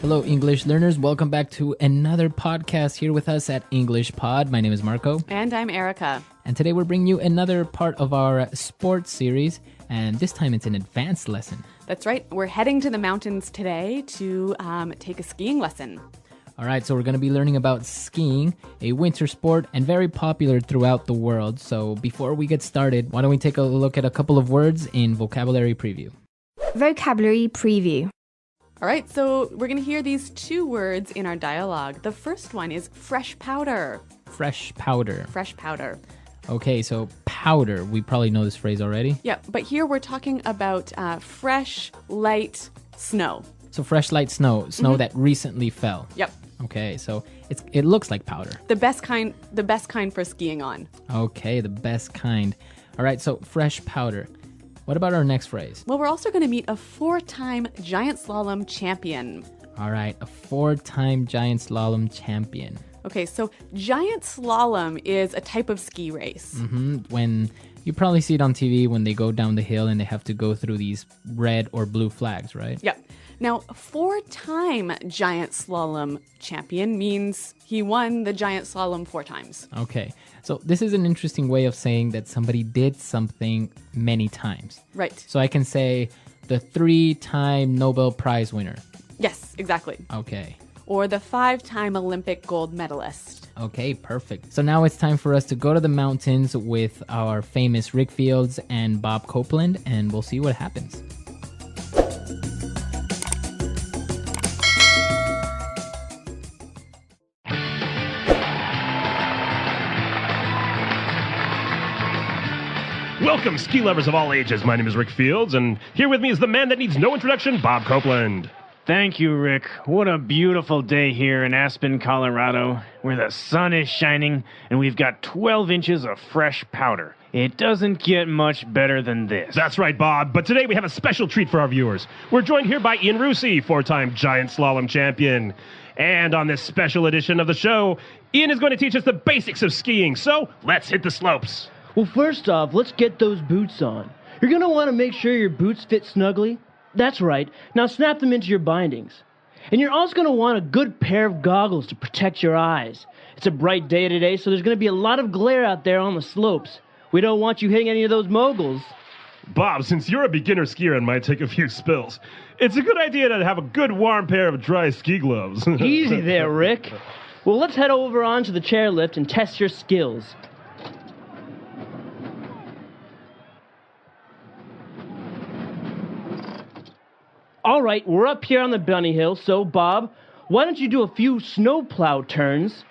Hello, English learners. Welcome back to another podcast here with us at English Pod. My name is Marco. And I'm Erica. And today we're bringing you another part of our sports series. And this time it's an advanced lesson. That's right. We're heading to the mountains today to take a skiing lesson. All right, so we're going to be learning about skiing, a winter sport and very popular throughout the world. So before we get started, why don't we take a look at a couple of words in vocabulary preview. Vocabulary preview. All right, so we're going to hear these two words in our dialogue. The first one is fresh powder. Fresh powder. Fresh powder. Okay, so powder. We probably know this phrase already. Yeah, but here we're talking about fresh, light snow. So fresh, light snow that recently fell. Yep. Okay, so it looks like powder. The best kind for skiing on. Okay, the best kind. All right, so fresh powder. What about our next phrase? Well, we're also going to meet a 4-time giant slalom champion. All right, a 4-time giant slalom champion. Okay, so giant slalom is a type of ski race. When you probably see it on TV when they go down the hill and they have to go through these red or blue flags, right? Yep. Now, 4-time giant slalom champion means he won the giant slalom 4 times. Okay, so this is an interesting way of saying that somebody did something many times. Right. So I can say the 3-time Nobel Prize winner. Yes, exactly. Okay. Or the 5-time Olympic gold medalist. Okay, perfect. So now it's time for us to go to the mountains with our famous Rick Fields and Bob Copeland, and we'll see what happens. Welcome, ski lovers of all ages. My name is Rick Fields, and here with me is the man that needs no introduction, Bob Copeland. Thank you, Rick. What a beautiful day here in Aspen, Colorado, where the sun is shining and we've got 12 inches of fresh powder. It doesn't get much better than this. That's right, Bob, but today we have a special treat for our viewers. We're joined here by Ian Rusi, 4-time giant slalom champion. And on this special edition of the show, Ian is going to teach us the basics of skiing, so let's hit the slopes. Well, first off, let's get those boots on. You're going to want to make sure your boots fit snugly. That's right. Now snap them into your bindings. And you're also going to want a good pair of goggles to protect your eyes. It's a bright day today, so there's going to be a lot of glare out there on the slopes. We don't want you hitting any of those moguls. Bob, since you're a beginner skier and might take a few spills, it's a good idea to have a good warm pair of dry ski gloves. Easy there, Rick. Well, let's head over onto the chairlift and test your skills. All right, we're up here on the bunny hill, so Bob, why don't you do a few snowplow turns?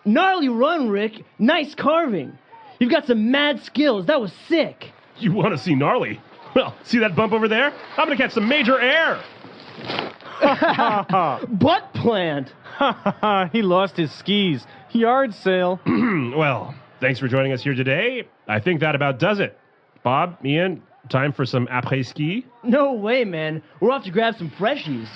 Gnarly run, Rick. Nice carving. You've got some mad skills. That was sick. You want to see gnarly? Well, see that bump over there? I'm going to catch some major air. Butt plant. He lost his skis. Yard sale. Well, thanks for joining us here today. I think that about does it. Bob, Ian, time for some après-ski? No way, man. We're off to grab some freshies.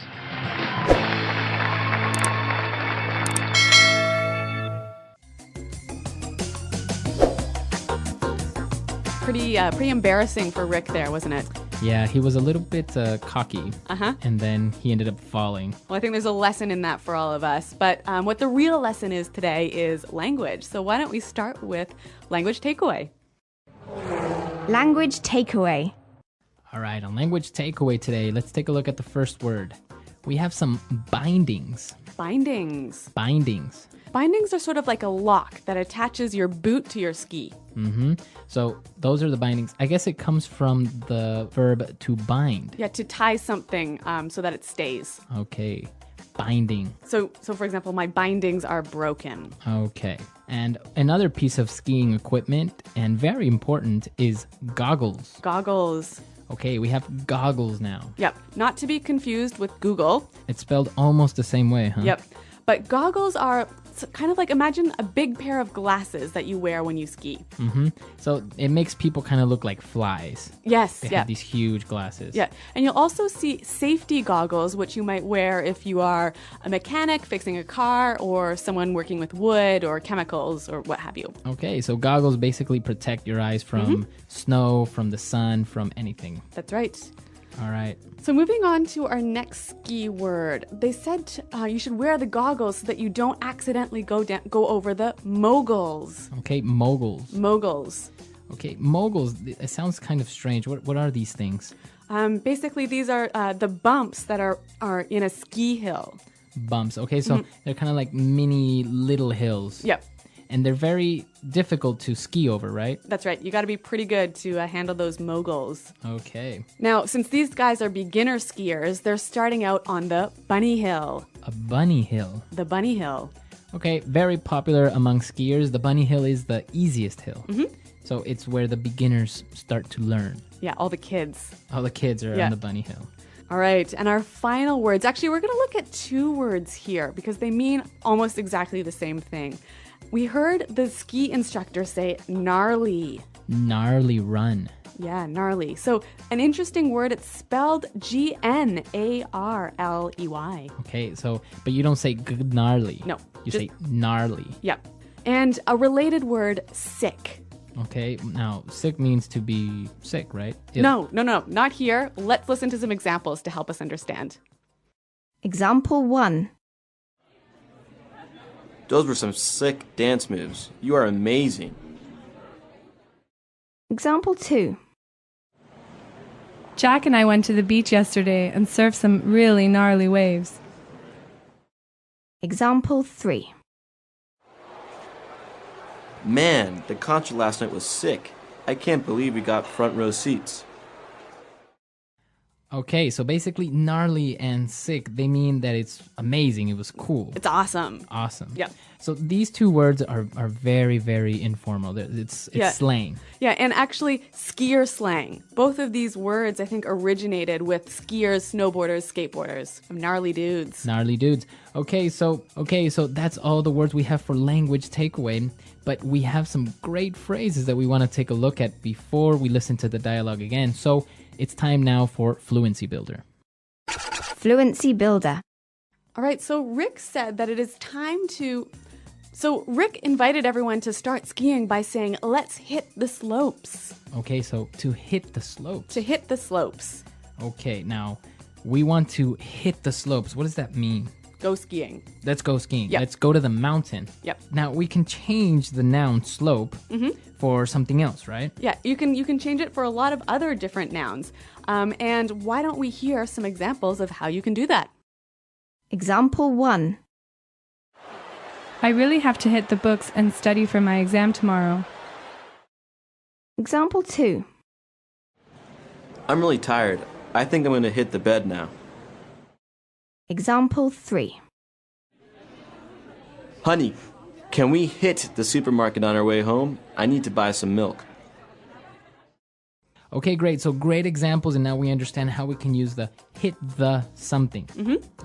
Pretty embarrassing for Rick there, wasn't it? Yeah, he was a little bit cocky. And then he ended up falling. Well, I think there's a lesson in that for all of us. But what the real lesson is today is language. So why don't we start with language takeaway? Language takeaway. All right, on language takeaway today, let's take a look at the first word. We have some bindings. Bindings. Bindings. Bindings are sort of like a lock that attaches your boot to your ski. So those are the bindings. I guess it comes from the verb to bind. Yeah, to tie something so that it stays. Okay, binding. So for example, my bindings are broken. Okay, and another piece of skiing equipment, and very important, is goggles. Goggles. Okay, we have goggles now. Yep, not to be confused with Google. It's spelled almost the same way, huh? Yep, but goggles are kind of like, imagine a big pair of glasses that you wear when you ski. So it makes people kind of look like flies. Yes, They yeah. have these huge glasses. Yeah, and you'll also see safety goggles, which you might wear if you are a mechanic fixing a car or someone working with wood or chemicals or what have you. Okay, so goggles basically protect your eyes from snow, from the sun, from anything. That's right. All right. So moving on to our next ski word. They said you should wear the goggles so that you don't accidentally go over the moguls. Okay, moguls. Moguls. Okay, moguls. It sounds kind of strange. What are these things? Basically, these are the bumps that are in a ski hill. Bumps. Okay, so they're kind of like mini little hills. Yep. And they're very difficult to ski over, right? That's right. You got to be pretty good to handle those moguls. Okay. Now, since these guys are beginner skiers, they're starting out on the bunny hill. A bunny hill. The bunny hill. Okay, very popular among skiers. The bunny hill is the easiest hill. So it's where the beginners start to learn. Yeah, all the kids. All the kids are on the bunny hill. All right, and our final words. Actually, we're going to look at two words here because they mean almost exactly the same thing. We heard the ski instructor say gnarly. Gnarly run. Yeah, gnarly. So an interesting word, it's spelled Gnarley. Okay, so, but you don't say gnarly. No. You say gnarly. Yep. And a related word, sick. Okay, now sick means to be sick, right? Ill. No, not here. Let's listen to some examples to help us understand. Example 1. Those were some sick dance moves. You are amazing. Example 2. Jack and I went to the beach yesterday and surfed some really gnarly waves. Example 3. Man, the concert last night was sick. I can't believe we got front row seats. Okay, so basically gnarly and sick, they mean that it's amazing, it was cool. It's awesome. Awesome. Yep. So these two words are very, very informal. It's slang. Yeah, and actually skier slang. Both of these words, I think, originated with skiers, snowboarders, skateboarders. Gnarly dudes. Gnarly dudes. Okay, so that's all the words we have for language takeaway. But we have some great phrases that we want to take a look at before we listen to the dialogue again. So it's time now for Fluency Builder. Fluency Builder. All right, so Rick said that it is time to... So Rick invited everyone to start skiing by saying, let's hit the slopes. Okay, so to hit the slopes. To hit the slopes. Okay, now we want to hit the slopes. What does that mean? Go skiing. Let's go skiing. Yep. Let's go to the mountain. Yep. Now we can change the noun slope for something else, right? Yeah, you can change it for a lot of other different nouns. And why don't we hear some examples of how you can do that? Example 1. I really have to hit the books and study for my exam tomorrow. Example 2. I'm really tired. I think I'm going to hit the bed now. Example 3. Honey, can we hit the supermarket on our way home? I need to buy some milk. Okay, great. So great examples, and now we understand how we can use the hit the something.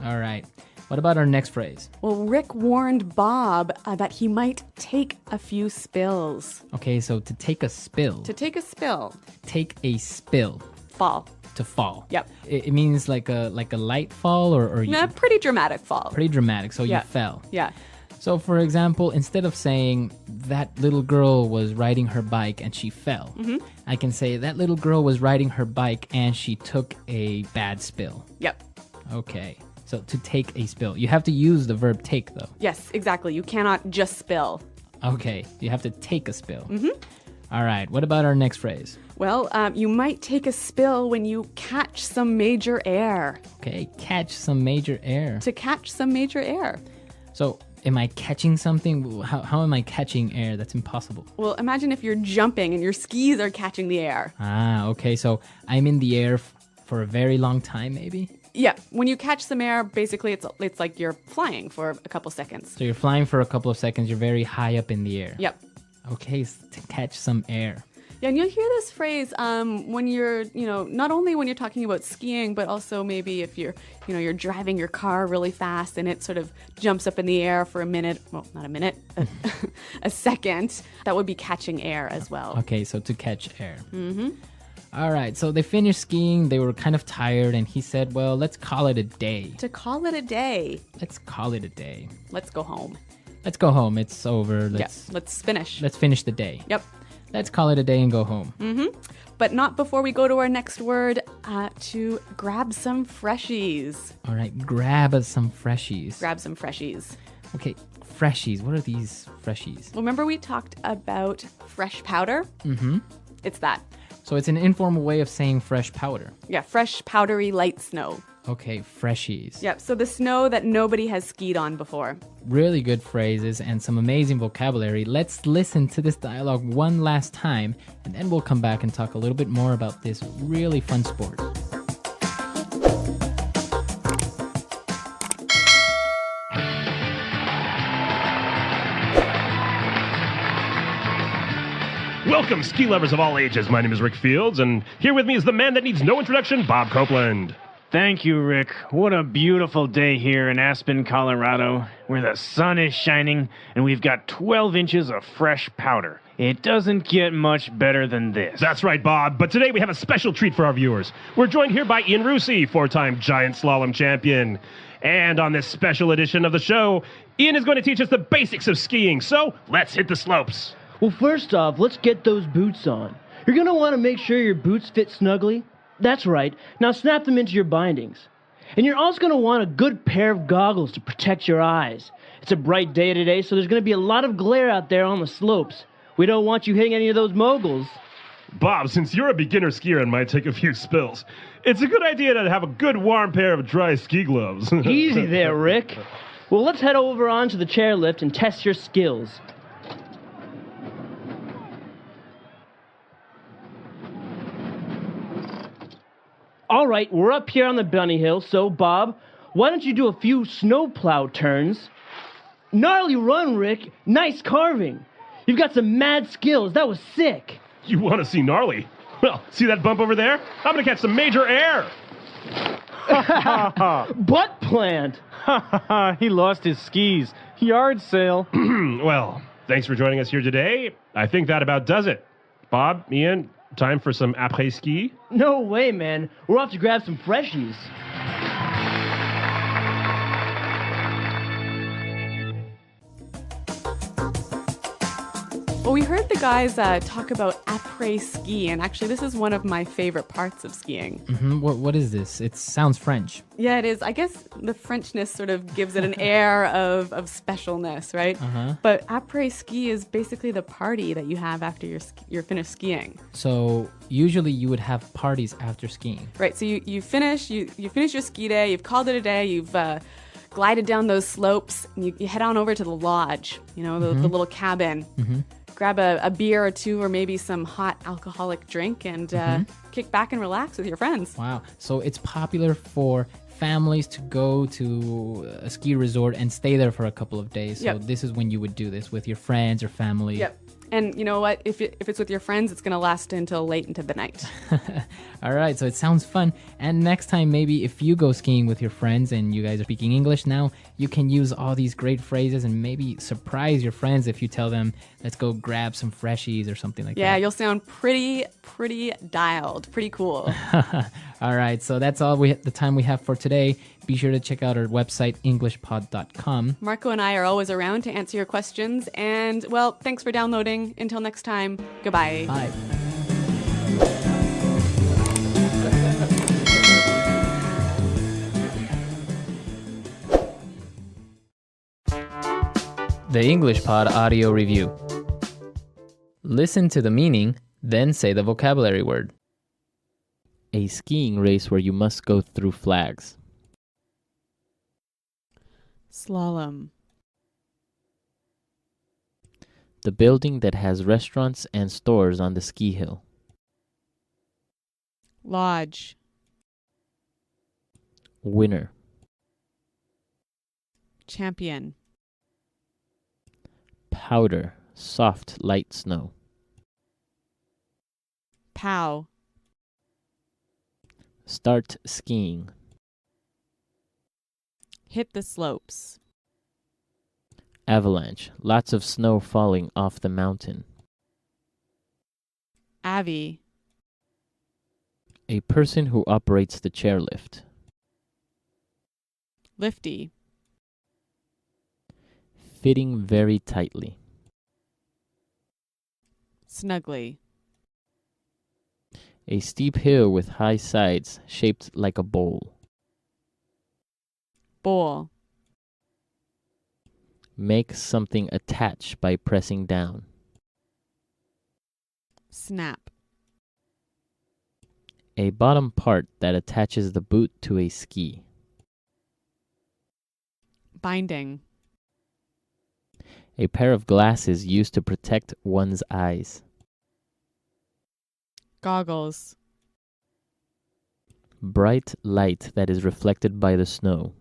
All right. What about our next phrase? Well, Rick warned Bob that he might take a few spills. Okay, so to take a spill. To take a spill. Take a spill. Fall. To fall. Yep. It means like a light fall or A pretty dramatic fall. pretty dramatic. So Yeah. you fell. Yeah. So for example, instead of saying that little girl was riding her bike and she fell, I can say that little girl was riding her bike and she took a bad spill. Yep. Okay. So to take a spill. You have to use the verb take though. Yes, exactly. You cannot just spill. Okay. You have to take a spill. All right. What about our next phrase? Well, you might take a spill when you catch some major air. Okay. Catch some major air. To catch some major air. So am I catching something? How am I catching air? That's impossible. Well, imagine if you're jumping and your skis are catching the air. Ah, okay. So I'm in the air for a very long time, maybe? Yeah, when you catch some air, basically it's like you're flying for a couple seconds. So you're flying for a couple of seconds. You're very high up in the air. Yep. Okay, to catch some air. Yeah, and you'll hear this phrase when you're, not only when you're talking about skiing, but also maybe if you're driving your car really fast and it sort of jumps up in the air for a minute. Well, not a minute, a second. That would be catching air as well. Okay, so to catch air. All right, so they finished skiing. They were kind of tired, and he said, well, let's call it a day. To call it a day. Let's call it a day. Let's go home. Let's go home. It's over. Let's finish. Let's finish the day. Yep. Let's call it a day and go home. But not before we go to our next word. to grab some freshies. All right, grab some freshies. Grab some freshies. Okay, freshies. What are these freshies? Well, remember we talked about fresh powder? Mm-hmm. It's that. So it's an informal way of saying fresh powder. Yeah, fresh, powdery, light snow. Okay, freshies. Yep, so the snow that nobody has skied on before. Really good phrases and some amazing vocabulary. Let's listen to this dialogue one last time, and then we'll come back and talk a little bit more about this really fun sport. Welcome, ski lovers of all ages. My name is Rick Fields, and here with me is the man that needs no introduction, Bob Copeland. Thank you, Rick. What a beautiful day here in Aspen, Colorado, where the sun is shining and we've got 12 inches of fresh powder. It doesn't get much better than this. That's right, Bob. But today we have a special treat for our viewers. We're joined here by Ian Rusi, four-time giant slalom champion. And on this special edition of the show, Ian is going to teach us the basics of skiing. So let's hit the slopes. Well, first off, let's get those boots on. You're going to want to make sure your boots fit snugly. That's right. Now snap them into your bindings. And you're also going to want a good pair of goggles to protect your eyes. It's a bright day today, so there's going to be a lot of glare out there on the slopes. We don't want you hitting any of those moguls. Bob, since you're a beginner skier and might take a few spills, it's a good idea to have a good warm pair of dry ski gloves. Easy there, Rick. Well, let's head over onto the chairlift and test your skills. All right, we're up here on the bunny hill, so Bob, why don't you do a few snowplow turns? Gnarly run, Rick. Nice carving. You've got some mad skills. That was sick. You want to see gnarly? Well, see that bump over there? I'm going to catch some major air. Butt plant. He lost his skis. Yard sale. Well, thanks for joining us here today. I think that about does it. Bob, Ian, time for some après-ski? No way, man. We're off to grab some freshies. Well, we heard the guys talk about après-ski, and actually this is one of my favorite parts of skiing. Mm-hmm. What is this? It sounds French. Yeah, it is. I guess the Frenchness sort of gives it an air of specialness, right? Uh-huh. But après-ski is basically the party that you have after you're finished skiing. So usually you would have parties after skiing. Right, so you finish your ski day, you've called it a day, you've glided down those slopes, and you head on over to the lodge, the little cabin. Mm-hmm. Grab a beer or two or maybe some hot alcoholic drink and kick back and relax with your friends. Wow. So it's popular for families to go to a ski resort and stay there for a couple of days. So Yep. this is when you would do this with your friends or family. Yep. And you know what? If it's with your friends, it's going to last until late into the night. All right, so it sounds fun. And next time, maybe if you go skiing with your friends and you guys are speaking English now, you can use all these great phrases and maybe surprise your friends if you tell them, let's go grab some freshies or something like Yeah, that. you'll sound pretty dialed, pretty cool. All right, so that's all the time we have for today. Be sure to check out our website, englishpod.com. Marco and I are always around to answer your questions. And, well, thanks for downloading. Until next time, goodbye. Bye. The English Pod Audio Review. Listen to the meaning, then say the vocabulary word. A skiing race where you must go through flags. Slalom. The building that has restaurants and stores on the ski hill. Lodge. Winner. Champion. Powder, soft, light snow. Pow. Start skiing. Hit the slopes. Avalanche, lots of snow falling off the mountain. Avi. A person who operates the chairlift. Lifty. Fitting very tightly. Snugly. A steep hill with high sides shaped like a bowl. Bowl. Make something attach by pressing down. Snap. A bottom part that attaches the boot to a ski. Binding. A pair of glasses used to protect one's eyes. Goggles. Bright light that is reflected by the snow.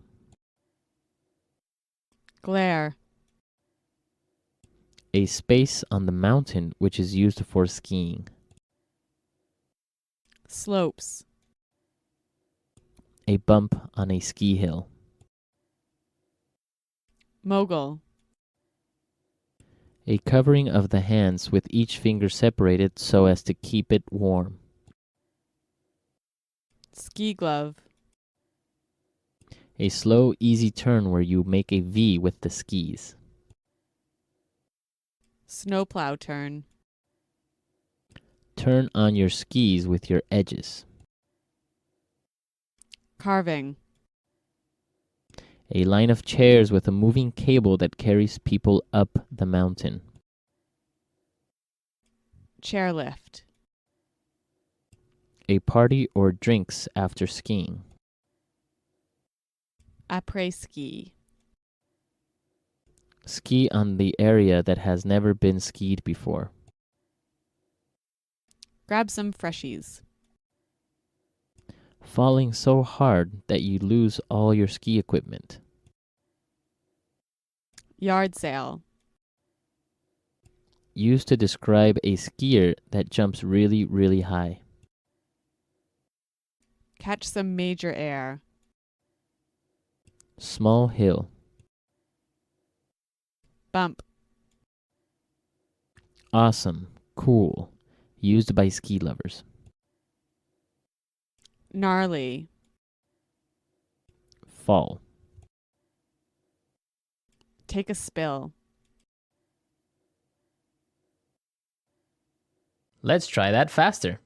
Glare. A space on the mountain which is used for skiing. Slopes. A bump on a ski hill. Mogul. A covering of the hands with each finger separated so as to keep it warm. Ski glove. A slow, easy turn where you make a V with the skis. Snowplow turn. Turn on your skis with your edges. Carving. A line of chairs with a moving cable that carries people up the mountain. Chairlift. A party or drinks after skiing. Après-ski. Ski on the area that has never been skied before. Grab some freshies. Falling so hard that you lose all your ski equipment. Yard sale. Used to describe a skier that jumps really, really high. Catch some major air. Small hill. Bump. Awesome. Cool. Used by ski lovers. Gnarly. Fall. Take a spill. Let's try that faster.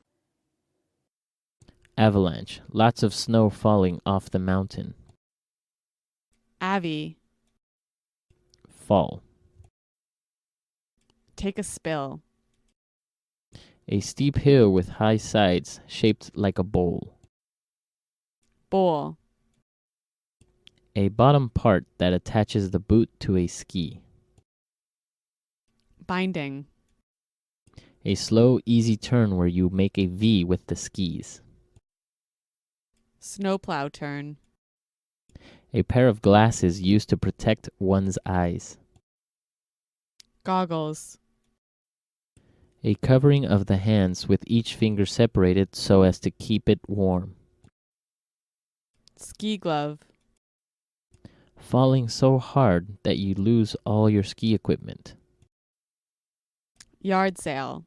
Avalanche. Lots of snow falling off the mountain. Avi. Fall. Take a spill. A steep hill with high sides shaped like a bowl. Bowl. A bottom part that attaches the boot to a ski. Binding. A slow, easy turn where you make a V with the skis. Snowplow turn. A pair of glasses used to protect one's eyes. Goggles. A covering of the hands with each finger separated so as to keep it warm. Ski glove. Falling so hard that you lose all your ski equipment. Yard sale.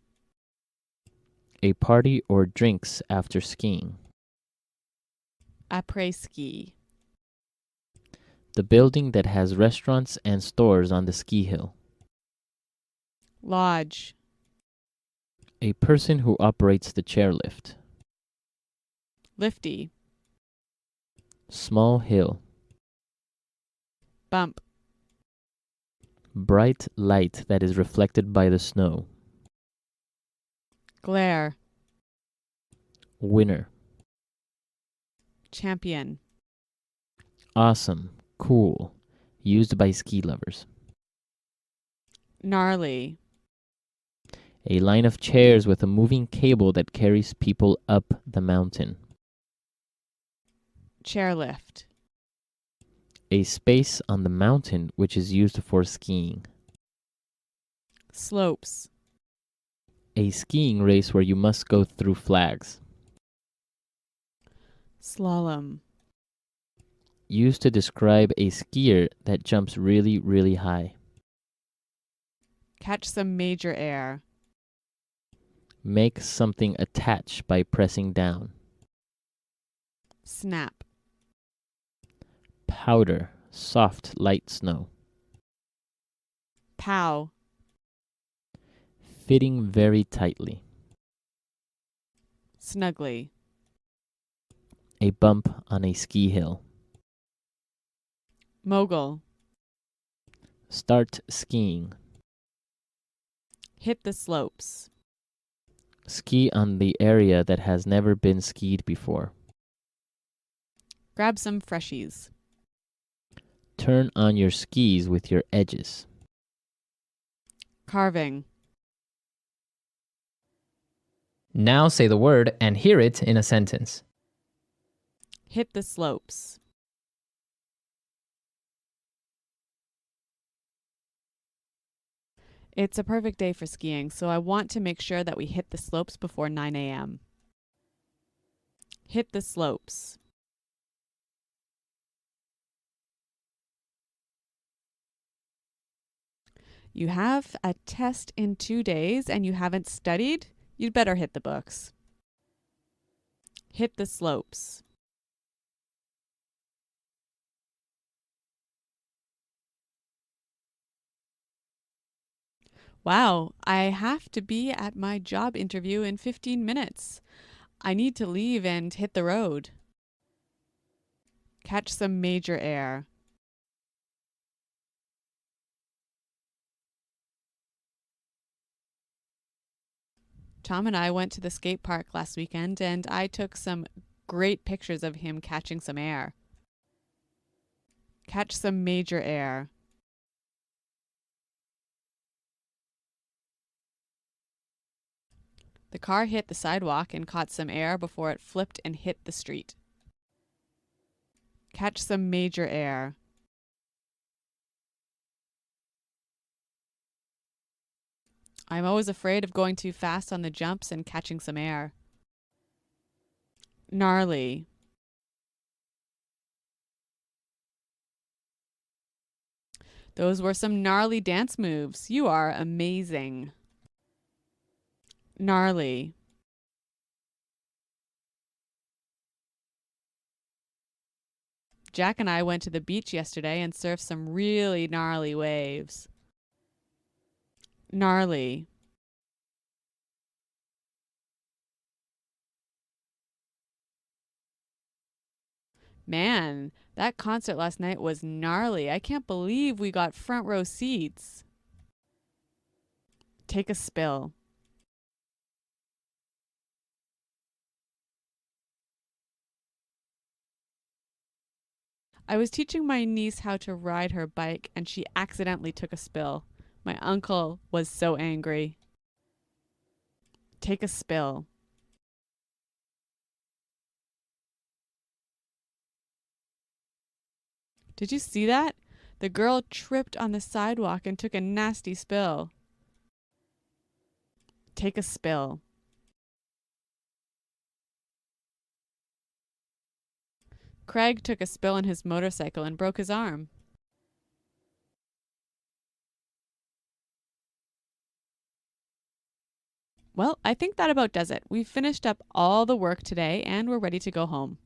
A party or drinks after skiing. Après-ski. The building that has restaurants and stores on the ski hill. Lodge. A person who operates the chairlift. Lifty. Small hill. Bump. Bright light that is reflected by the snow. Glare. Winner. Champion. Awesome. Cool. Used by ski lovers. Gnarly. A line of chairs with a moving cable that carries people up the mountain. Chairlift. A space on the mountain which is used for skiing. Slopes. A skiing race where you must go through flags. Slalom. Used to describe a skier that jumps really, really high. Catch some major air. Make something attach by pressing down. Snap. Powder. Soft, light snow. Pow. Fitting very tightly. Snugly. A bump on a ski hill. Mogul. Start skiing. Hit the slopes. Ski on the area that has never been skied before. Grab some freshies. Turn on your skis with your edges. Carving. Now say the word and hear it in a sentence. Hit the slopes. It's a perfect day for skiing, so I want to make sure that we hit the slopes before 9 a.m. Hit the slopes. You have a test in 2 days and you haven't studied? You'd better hit the books. Hit the slopes. Wow, I have to be at my job interview in 15 minutes. I need to leave and hit the road. Catch some major air. Tom and I went to the skate park last weekend and I took some great pictures of him catching some air. Catch some major air. The car hit the sidewalk and caught some air before it flipped and hit the street. Catch some major air. I'm always afraid of going too fast on the jumps and catching some air. Gnarly. Those were some gnarly dance moves. You are amazing. Gnarly. Jack and I went to the beach yesterday and surfed some really gnarly waves. Gnarly. Man, that concert last night was gnarly. I can't believe we got front row seats. Take a spill. I was teaching my niece how to ride her bike and she accidentally took a spill. My uncle was so angry. Take a spill. Did you see that? The girl tripped on the sidewalk and took a nasty spill. Take a spill. Craig took a spill on his motorcycle and broke his arm. Well, I think that about does it. We've finished up all the work today and we're ready to go home.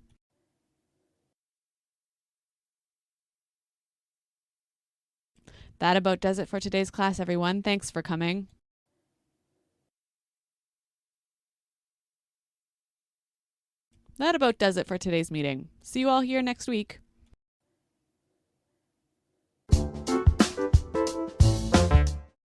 That about does it for today's class, everyone. Thanks for coming. That about does it for today's meeting. See you all here next week.